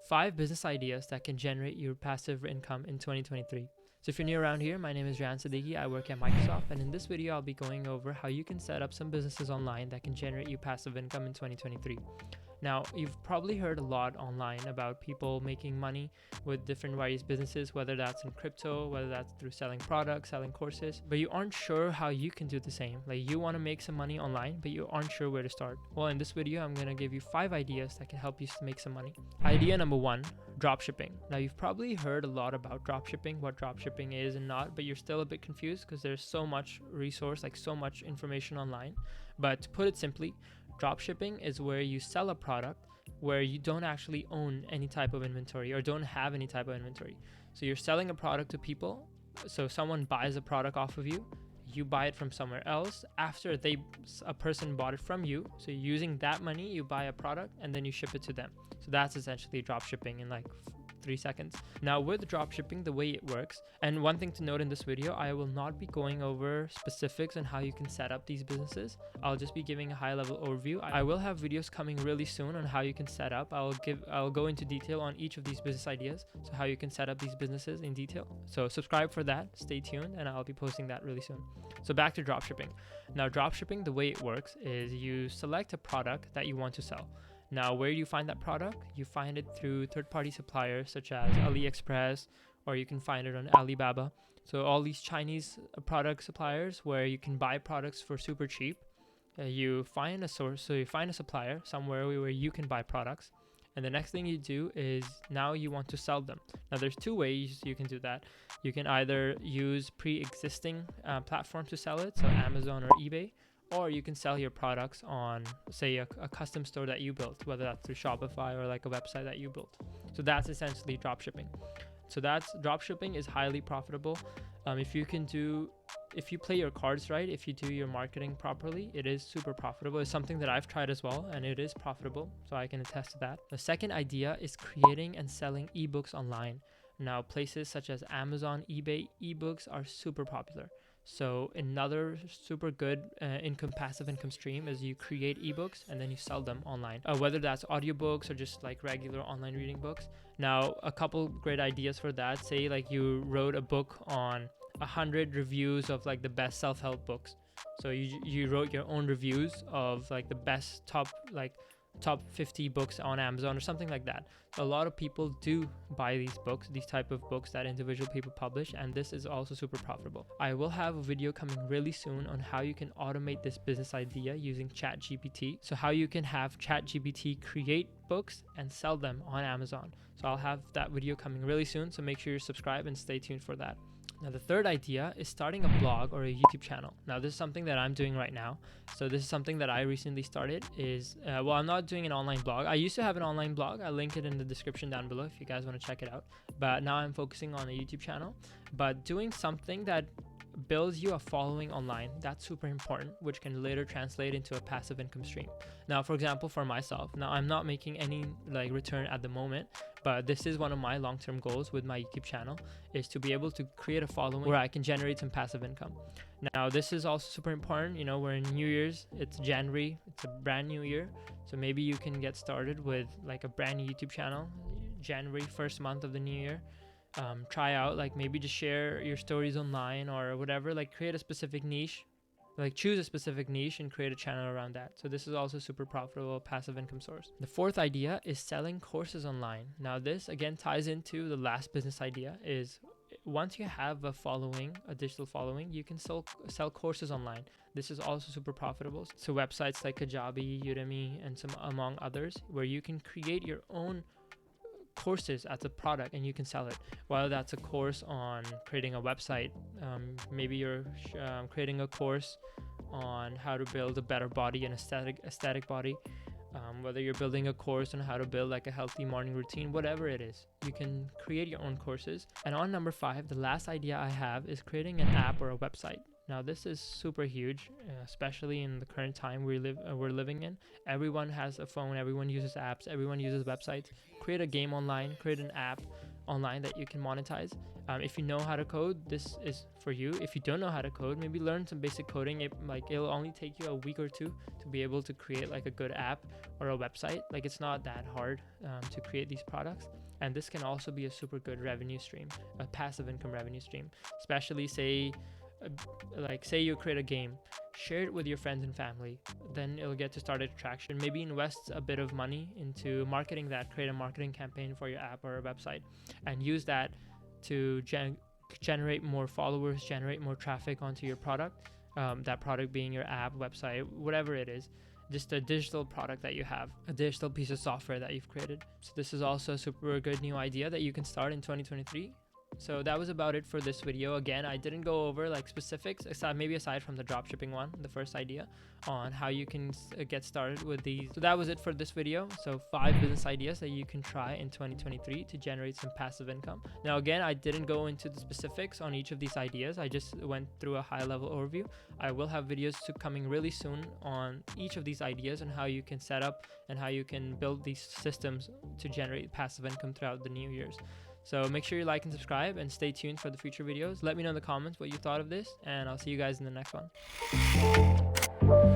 5 business ideas that can generate your passive income in 2023. So if you're new around here, my name is Rayyan Siddiqui. I work at Microsoft, and in this video, I'll be going over how you can set up some businesses online that can generate you passive income in 2023. Now, you've probably heard a lot online about people making money with different various businesses, whether that's in crypto, whether that's through selling products, selling courses, but you aren't sure how you can do the same. Like, you want to make some money online, but you aren't sure where to start. Well, in this video, I'm going to give you 5 ideas that can help you to make some money. Idea number 1, dropshipping. Now, you've probably heard a lot about dropshipping, what dropshipping is and not, but you're still a bit confused because there's so much resource, like so much information online. But to put it simply, dropshipping is where you sell a product where you don't actually own any type of inventory or don't have any type of inventory. So you're selling a product to people. So someone buys a product off of you, you buy it from somewhere else after a person bought it from you. So using that money, you buy a product and then you ship it to them. So that's essentially dropshipping in like 3 seconds. Now with dropshipping, the way it works, and one thing to note in this video, I will not be going over specifics on how you can set up these businesses. I'll just be giving a high level overview. I will have videos coming really soon on how you can set up. I'll go into detail on each of these business ideas, so how you can set up these businesses in detail. So subscribe for that, stay tuned, and I'll be posting that really soon. So back to dropshipping. Now dropshipping, the way it works is you select a product that you want to sell. Now, where do you find that product? You find it through third-party suppliers such as AliExpress, or you can find it on Alibaba. So all these Chinese product suppliers where you can buy products for super cheap. You find a source, so you find a supplier somewhere where you can buy products. And the next thing you do is now you want to sell them. Now, there's 2 ways you can do that. You can either use pre-existing platforms to sell it, so Amazon or eBay, or you can sell your products on, say, a custom store that you built, whether that's through Shopify or like a website that you built. So that's essentially dropshipping. So dropshipping is highly profitable. If you play your cards right, if you do your marketing properly, it is super profitable. It's something that I've tried as well, and it is profitable, so I can attest to that. The second idea is creating and selling ebooks online. Now, places such as Amazon, eBay, ebooks are super popular. So another super good passive income stream is you create ebooks and then you sell them online, whether that's audiobooks or just like regular online reading books. Now, a couple great ideas for that. Say like you wrote a book on 100 reviews of like the best self-help books. So you wrote your own reviews of like the best top 50 books on Amazon or something like that. A lot of people do buy these type of books that individual people publish, and this is also super profitable. I will have a video coming really soon on how you can automate this business idea using ChatGPT. So how you can have ChatGPT create books and sell them on Amazon. So I'll have that video coming really soon, so make sure you subscribe and stay tuned for that. Now, the third idea is starting a blog or a YouTube channel. Now, this is something that I'm doing right now. So this is something that I recently started I'm not doing an online blog. I used to have an online blog. I'll link it in the description down below if you guys want to check it out. But now I'm focusing on a YouTube channel, but doing something that builds you a following online. That's super important, which can later translate into a passive income stream. Now, for example, for myself, now I'm not making any like return at the moment, but this is one of my long-term goals with my YouTube channel, is to be able to create a following where I can generate some passive income. Now, this is also super important. You know, we're in New Year's, it's January, it's a brand new year. So maybe you can get started with like a brand new YouTube channel, January, first month of the new year. Try out, like maybe just share your stories online or whatever, like create a specific niche, like choose a specific niche and create a channel around that. So this is also super profitable passive income source. The fourth idea is selling courses online. Now this again ties into the last business idea, is once you have a digital following, you can sell courses online. This is also super profitable. So websites like Kajabi, Udemy, and some among others, where you can create your own courses as a product and you can sell it, whether that's a course on creating a website, maybe you're creating a course on how to build a better body, an aesthetic body, whether you're building a course on how to build like a healthy morning routine, whatever it is, you can create your own courses. And on number 5, the last idea I have is creating an app or a website. Now this is super huge, especially in the current time we're living in. Everyone has a phone, everyone uses apps, everyone uses websites. Create a game online, create an app online that you can monetize. If you know how to code, this is for you. If you don't know how to code, maybe learn some basic coding. It'll only take you a week or two to be able to create like a good app or a website. Like, it's not that hard to create these products. And this can also be a super good revenue stream, a passive income revenue stream. Especially say you create a game, share it with your friends and family, then it'll get to start traction. Maybe invest a bit of money into marketing that, create a marketing campaign for your app or a website, and use that to generate more followers, generate more traffic onto your product. That product being your app, website, whatever it is, just a digital product that you have, a digital piece of software that you've created. So this is also a super good new idea that you can start in 2023. So that was about it for this video. Again, I didn't go over like specifics, aside from the dropshipping one, the first idea, on how you can get started with these. So that was it for this video. So 5 business ideas that you can try in 2023 to generate some passive income. Now again, I didn't go into the specifics on each of these ideas. I just went through a high level overview. I will have videos coming really soon on each of these ideas and how you can set up and how you can build these systems to generate passive income throughout the new years. So make sure you like and subscribe, and stay tuned for the future videos. Let me know in the comments what you thought of this, and I'll see you guys in the next one.